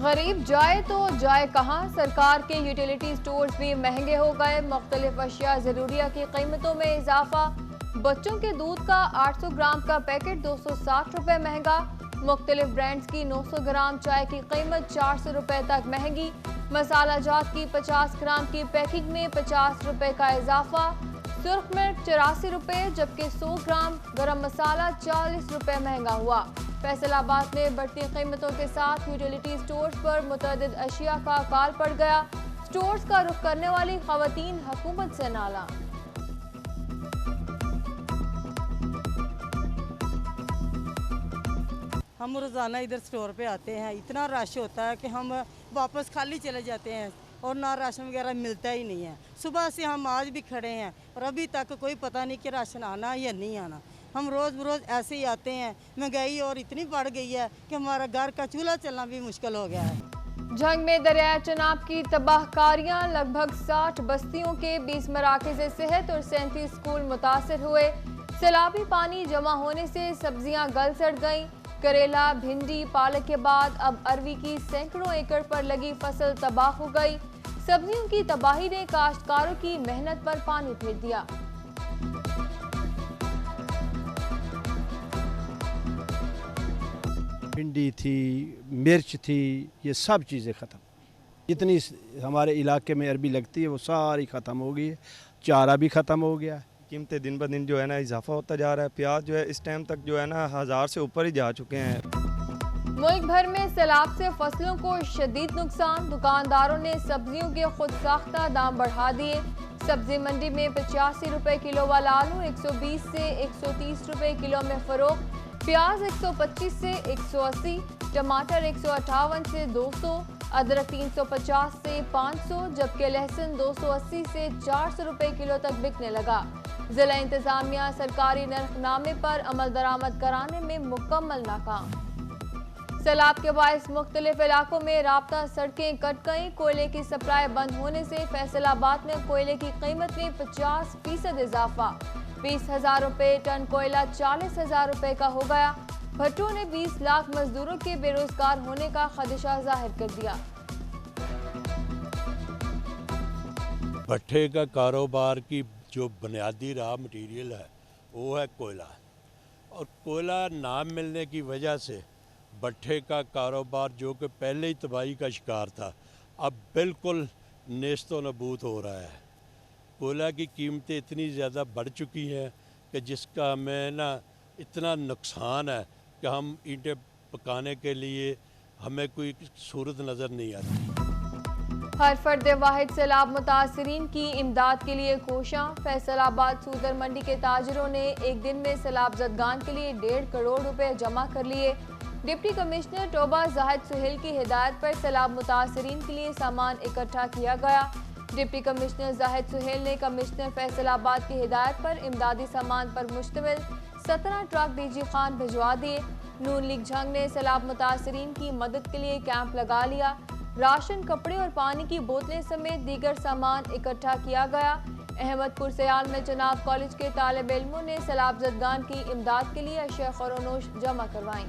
गरीब जाए तो जाए कहाँ। सरकार के यूटिलिटी स्टोर्स भी महंगे हो गए। मुख्तलिफ अशिया ज़रूरिया की कीमतों में इजाफा। बच्चों के दूध का 800 ग्राम का पैकेट 260 रुपए महंगा। मुख्तलिफ ब्रांड्स की 900 ग्राम चाय की कीमत 400 रुपए तक महंगी। मसाला जात की 50 ग्राम की पैकिंग में 50 रुपए का इजाफा। सुर्ख मिर्च 84 रुपए, जबकि 100 ग्राम गरम मसाला 40 रुपए महंगा हुआ। फैसलाबाद में बढ़ती कीमतों के साथ यूटिलिटी स्टोर्स पर मुतअद्दिद अशिया का अकाल पड़ गया। स्टोर्स का रुख करने वाली खवातीन हुकूमत से नाला। हम रोज़ाना इधर स्टोर पे आते हैं, इतना रश होता है कि हम वापस खाली चले जाते हैं और ना राशन वगैरह मिलता ही नहीं है। सुबह से हम आज भी खड़े हैं और अभी तक कोई पता नहीं कि राशन आना या नहीं आना। हम रोज़ बरोज़ ऐसे ही आते हैं। महंगाई और इतनी बढ़ गई है कि हमारा घर का चूल्हा चलना भी मुश्किल हो गया है। जंग में दरिया चनाब की तबाहकारियां। लगभग 60 बस्तियों के 20 मराकज़ सेहत और 37 स्कूल मुतासर हुए। सैलाबी पानी जमा होने से सब्जियां गल सड़ गईं। करेला, भिंडी, पालक के बाद अब अरवी की सैकड़ों एकड़ पर लगी फसल तबाह हो गई। सब्जियों की तबाही ने काश्तकारों की मेहनत पर पानी फेर दिया। भिंडी थी, मिर्च थी, ये सब चीज़ें ख़त्म। जितनी हमारे इलाके में अरबी लगती है वो सारी ख़त्म हो गई है। चारा भी ख़त्म हो गया है। कीमतें दिन ब दिन जो है ना इजाफा होता जा रहा है। प्याज जो है इस टाइम तक जो है ना 1000 से ऊपर ही जा चुके हैं। मुल्क भर में सैलाब से फसलों को शदीद नुकसान। दुकानदारों ने सब्जियों के खुद साख्ता दाम बढ़ा दिए। सब्जी मंडी में 85 रुपए किलो वाला आलू 120 से 130 रुपए किलो में फरोख्त। प्याज 125 से 180, टमाटर 158 से 200, अदरक 350 से 500, जबकि लहसुन 280 से 400 रुपए किलो तक बिकने लगा। जिला इंतजामिया सरकारी नरखनामे पर अमल दरामद कराने में मुकम्मल नाकाम। सैलाब के बायस मुख्तलिफ इलाकों में राब्ता सड़कें कट गईं। कोयले की सप्लाई बंद होने से फैसलाबाद में कोयले की कीमत में 50% इजाफा। 20,000 रुपए टन कोयला 40,000 रुपए का हो गया। भट्टों ने 20 लाख मजदूरों के बेरोजगार होने का खदशा जाहिर कर दिया। भट्ठे का कारोबार की जो बुनियादी रॉ मटेरियल है वो है कोयला, और कोयला ना मिलने की वजह से भट्ठे का कारोबार जो कि पहले ही तबाही का शिकार था अब बिल्कुल नेस्तो नबूद हो रहा है। कोयला की कीमतें इतनी ज़्यादा बढ़ चुकी हैं कि जिसका हमें ना इतना नुकसान है कि हम ईंटें पकाने के लिए हमें कोई सूरत नज़र नहीं आती। हर फर्द वाहिद सैलाब मुतासरीन की इमदाद के लिए कोशां। फैसलाबाद सूदर मंडी के ताजरों ने एक दिन में सैलाब ज़दगान के लिए 1.5 करोड़ रुपए जमा कर लिए। डिप्टी कमिश्नर टोबा जाहिद सुहेल की हिदायत पर सैलाब मुतासरीन के लिए सामान इकट्ठा किया गया। डिप्टी कमिश्नर जाहिद सुहेल ने कमिश्नर फैसलाबाद की हिदायत पर इमदादी सामान पर मुश्तमिल 17 ट्रक डीजी खान भिजवा दिए। नून लीग जंग ने सैलाब मुतासरीन की मदद के लिए कैंप लगा लिया। राशन, कपड़े और पानी की बोतलें समेत दीगर सामान इकट्ठा किया गया। अहमदपुर सयाल में जनाब कॉलेज के तालिब इल्मों ने सैलाब ज़दगान की इमदाद के लिए अशिया खरोनोश जमा करवाई।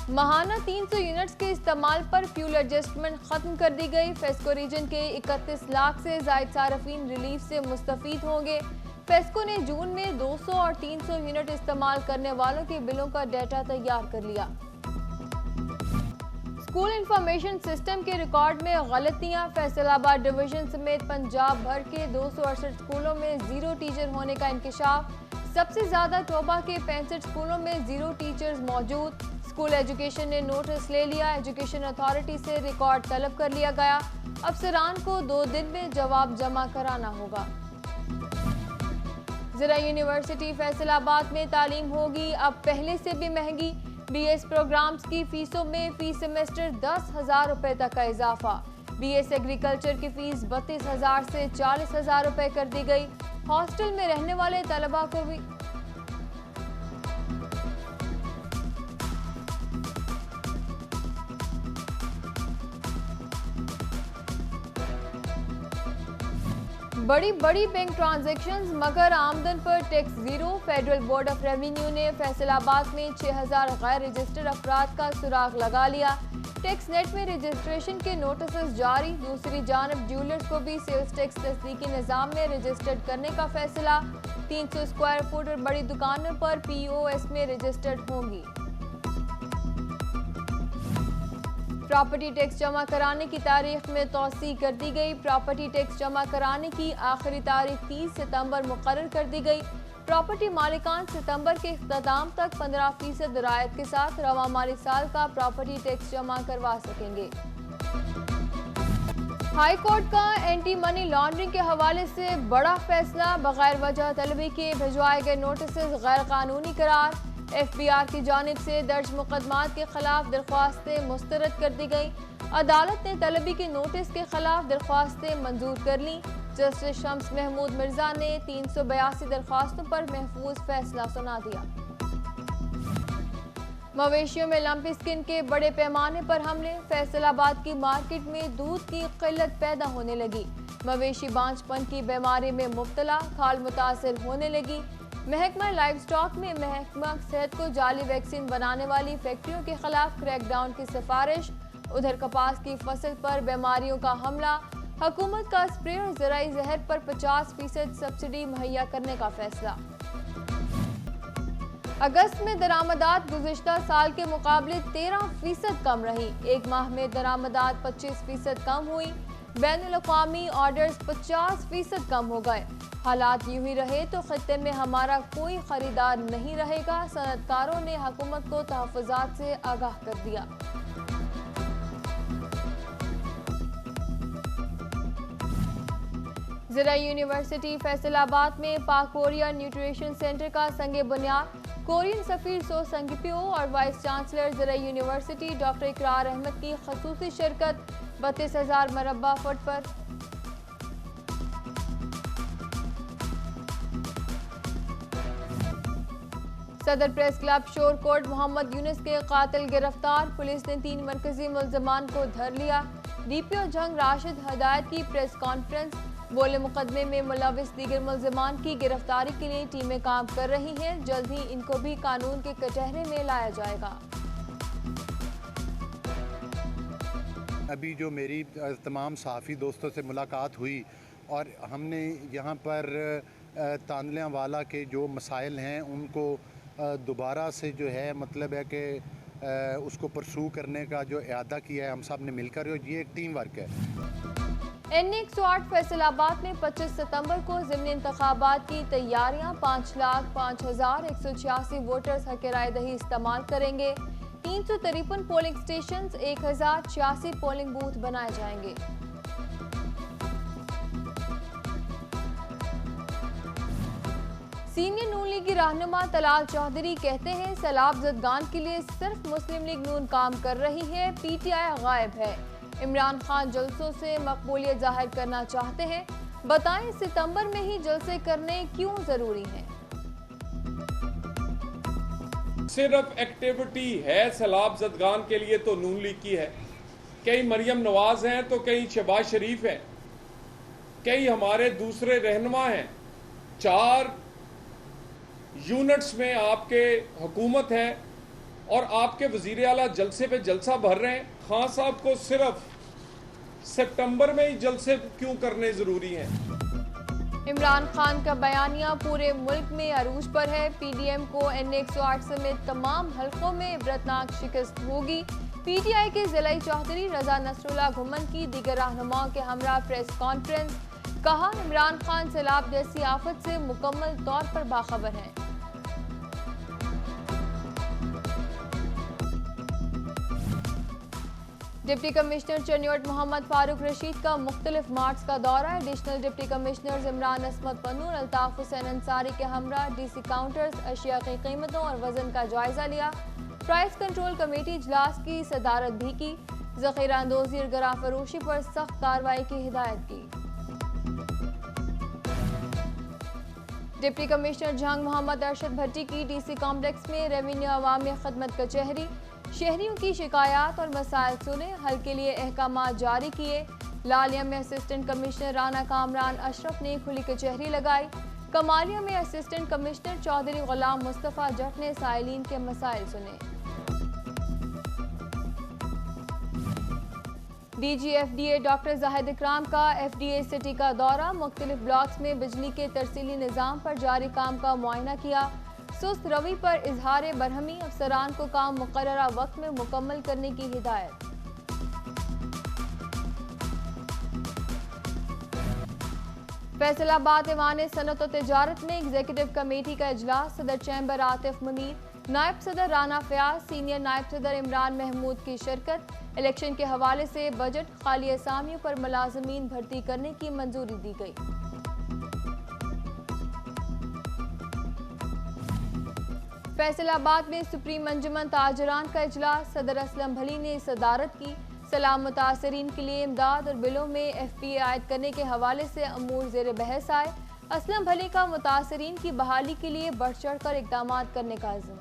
माहाना 300 यूनिट्स के इस्तेमाल पर फ्यूल एडजस्टमेंट खत्म कर दी गई। फेस्को रीजन के 31 लाख से जायद सार्फिन रिलीफ से मुस्तफीद होंगे। फेस्को ने जून में 200 और 300 यूनिट इस्तेमाल करने वालों के बिलों का डाटा तैयार कर लिया। स्कूल इंफॉर्मेशन सिस्टम के रिकॉर्ड में गलतियां। फैसलाबाद डिवीजन समेत पंजाब भर के 268 स्कूलों में 0 टीचर होने का इंकशाफ। सबसे ज्यादा टोबा के 65 स्कूलों में 0 टीचर्स मौजूद। स्कूल एजुकेशन ने नोटिस ले लिया। एजुकेशन अथॉरिटी से रिकॉर्ड तलब कर लिया गया। अफसरान को 2 दिन में जवाब जमा कराना होगा। जिला यूनिवर्सिटी फैसलाबाद में तालीम होगी अब पहले से भी महंगी। बीएस प्रोग्राम्स की फीसों में फी सेमेस्टर 10,000 रुपए तक का इजाफा। बीएस एग्रीकल्चर की फीस 32,000 से 40,000 रुपए कर दी गई। हॉस्टल में रहने वाले तलबा को भी बड़ी बैंक ट्रांजैक्शंस मगर आमदन पर tax zero. Federal board of revenue ने फैसलाबाद में 6000 गैर रजिस्टर्ड अफराद का सुराग लगा लिया। टैक्स नेट में रजिस्ट्रेशन के नोटिस जारी। दूसरी जानब ज्वेलर्स को भी सेल्स टैक्स तस्दीकी निज़ाम में रजिस्टर्ड करने का फैसला। 300 स्क्वायर फुट और बड़ी दुकानों पर POS में रजिस्टर्ड होंगी। प्रॉपर्टी टैक्स जमा कराने की तारीख में तौसी कर दी गई। प्रॉपर्टी टैक्स जमा कराने की आखिरी तारीख 30 सितंबर मुकर्रर कर दी गई। प्रॉपर्टी मालिकान सितंबर के इख्तिताम तक 15% रियायत के साथ रवा माली साल का प्रॉपर्टी टैक्स जमा करवा सकेंगे। हाई कोर्ट का एंटी मनी लॉन्ड्रिंग के हवाले से बड़ा फैसला। बगैर वजह तलबी के भिजवाए गए नोटिस गैर कानूनी करार। FBR की जानिब से दर्ज मुकदमात के खिलाफ दरख्वास्तें मुस्तरद कर दी गई। अदालत ने तलबी के नोटिस के खिलाफ दरख्वास्तें मंजूर कर ली। जस्टिस शम्स महमूद मिर्जा ने 382 दरख्वास्तों पर महफूज फैसला सुना दिया। मवेशियों में लंपी स्किन के बड़े पैमाने पर हमले। फैसलाबाद की मार्केट में दूध की किल्लत पैदा होने लगी। मवेशी बांझपन की बीमारी में मुब्तला, खाल मुतासिर होने लगी। महकमा लाइव स्टॉक में महकमा सेहत को जाली वैक्सीन बनाने वाली फैक्ट्रियों के खिलाफ क्रैकडाउन की सिफारिश। उधर कपास की फसल पर बीमारियों का हमला। हुकूमत का स्प्रे और ज़राई जहर पर 50% सब्सिडी मुहैया करने का फैसला। अगस्त में दरामदात गुज़िश्ता साल के मुकाबले 13% कम रही। एक माह में दरामदात 25% कम हुई। बैनुल-अक़वामी ऑर्डर्स 50% कम हो गए। हालात यूं ही रहे तो खत्ते में हमारा कोई खरीदार नहीं रहेगा। सनतकारों ने हुकूमत को तहफ़्फ़ुज़ात से आगाह कर दिया। ज़राई यूनिवर्सिटी फैसलाबाद में पाक कोरिया न्यूट्रिशन सेंटर का संगे बुनियाद। कोरियन सफीर सो संगपियो और वाइस चांसलर ज़राई यूनिवर्सिटी डॉक्टर इकरार अहमद की खसूसी शिरकत। 32,000 मरबा फुट पर सदर प्रेस क्लब शोर कोर्ट मोहम्मद यूनुस के कातिल गिरफ्तार। पुलिस ने 3 मरकजी मुल्ज़मान को धर लिया। DPO जंग राशिद हदायत की प्रेस कॉन्फ्रेंस। बोले मुकदमे में मुलविस दीगर मुल्ज़मान की गिरफ्तारी के लिए टीमें काम कर रही हैं। जल्द ही इनको भी कानून के कटहरे में लाया जाएगा। अभी जो मेरी तमाम सहाफ़ी दोस्तों से मुलाकात हुई और हमने यहाँ पर तांदलियाँ वाला के जो मसाइल हैं उनको दोबारा से जो है मतलब है कि उसको परसू करने का जो इरादा किया है हम सब ने मिलकर, ये एक टीम वर्क है। NA 108 फैसलाबाद में 25 सितंबर को ज़िमनी इंतखाबात की तैयारियां। 5,05,186 वोटर्स हक़ राय दही इस्तेमाल करेंगे। 353 पोलिंग स्टेशन, 1086 पोलिंग बूथ बनाए जाएंगे। सीनियर नून लीग की रहनुमा तलाल चौधरी कहते हैं सैलाब ज़दगान के लिए सिर्फ मुस्लिम लीग नून काम कर रही है। PTI गायब है। इमरान खान जलसों से मकबूलियत जाहिर करना चाहते हैं। बताएं सितंबर में ही जलसे करने क्यों जरूरी हैं? सिर्फ एक्टिविटी है सैलाब ज़दगान के लिए तो नून लीग की है। कई मरियम नवाज हैं तो कई शहबाज शरीफ हैं, कई हमारे दूसरे रहनुमा हैं। 4 यूनिट्स में आपके हुकूमत है और आपके वजीर आला जलसे पे जलसा भर रहे हैं। खान साहब को सिर्फ सितंबर में ही जलसे क्यों करने जरूरी हैं? इमरान खान का बयानिया पूरे मुल्क में अरूज पर है। PDM को NA 108 समेत तमाम हलकों में इबरतनाक शिकस्त होगी। PTI के ज़िलाई चौधरी रजा नसरुल्लाह घुमन की दीगर रहनुमाओं के हमरा प्रेस कॉन्फ्रेंस। कहा इमरान खान सैलाब जैसी आफत से मुकम्मल तौर पर बाखबर हैं। डिप्टी कमिश्नर चनियोट मोहम्मद फारूक रशीद का मुख्तलिफ मार्ट्स का दौरा। एडिशनल डिप्टी कमिश्नर इमरान असमत पन्नूर, अल्ताफ हुसैन अंसारी के हमरा DC काउंटर्स, अशिया की कीमतों और वजन का जायजा लिया। प्राइस कंट्रोल कमेटी इजलास की सदारत भी की। ज़ख़ीरा अंदोज़ी और गरा फरोशी पर सख्त कार्रवाई की हिदायत की। डिप्टी कमिश्नर जंग मोहम्मद अरशद भट्टी की DC कॉम्प्लेक्स में रेवेन्यू अवामी खदमत कचहरी। शहरियों की शिकायत और मसाइल सुने, हल के लिए अहकामात जारी किए। लालिया में असिस्टेंट कमिश्नर राना कामरान अशरफ ने खुली कचहरी लगाई। कमालिया में असिस्टेंट कमिश्नर चौधरी गुलाम मुस्तफ़ा जट ने साइलिन के मसाइल सुने। DGFDA डॉक्टर जाहिद इकराम का FDA सिटी का दौरा, मुख्तलिफ ब्लॉक्स में बिजली के तरसीली निज़ाम पर जारी काम का मुआयना किया। सुस्त रवि पर इजहार बरहमी, अफसरान को काम मुकर्ररा वक्त में मुकम्मल करने की हिदायत। फैसलाबाद ऐवान सनत और तिजारत में एग्जीक्यूटिव कमेटी का इजलास, सदर चैम्बर आतिफ मुनीर, नायब सदर राना फयाज, सीनियर नायब सदर इमरान महमूद की शिरकत। इलेक्शन के हवाले से बजट खाली असामियों पर मुलाजमीन भर्ती करने की मंजूरी दी गई। फैसलाबाद में सुप्रीम अंजुमन ताजरान का इजलास, सदर असलम भली ने सदारत की। सलाम मुतासरीन के लिए इमदाद और बिलों में FPA आयद करने के हवाले से अमूर ज़ेर बहस आए। असलम भली का मुतासरीन की बहाली के लिए बढ़ चढ़ कर इक़दाम करने का अज़्म।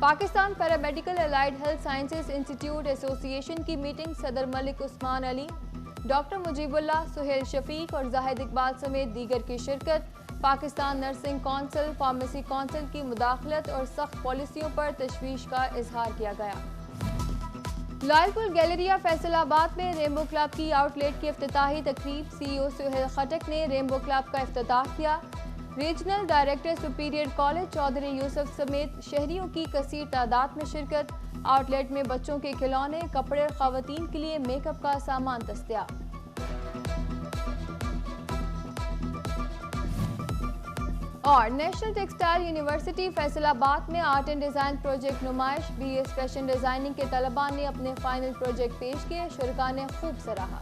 Pakistan paramedical allied health sciences institute association की मीटिंग, सदर मलिक उस्मान अली, डॉक्टर मुजीबुल्लाह, सुहेल शफीक और जाहिद इकबाल समेत दीगर की शिरकत। Pakistan nursing council, pharmacy council की मुदाखलत और सख्त पॉलिसियों पर तशवीश का इजहार किया गया। लालपुर गैलरिया फैसलाबाद में रेनबो क्लब की आउटलेट की इफ्तिताही तकरीब, CEO सुहेल खटक ने रेनबो क्लब का इफ्तिताह किया। Regional director Superior College Chaudhry Yusuf समेत शहरियों की कसीर तादाद में शिरकत। आउटलेट में बच्चों के खिलौने, कपड़े और खवातीन के लिए मेकअप का सामान दस्तयाब। और नेशनल टेक्सटाइल यूनिवर्सिटी फैसलाबाद में आर्ट एंड डिज़ाइन प्रोजेक्ट नुमाइश, BS फैशन डिज़ाइनिंग के तलबा ने अपने फाइनल प्रोजेक्ट पेश किए। शुरका ने खूब सराहा।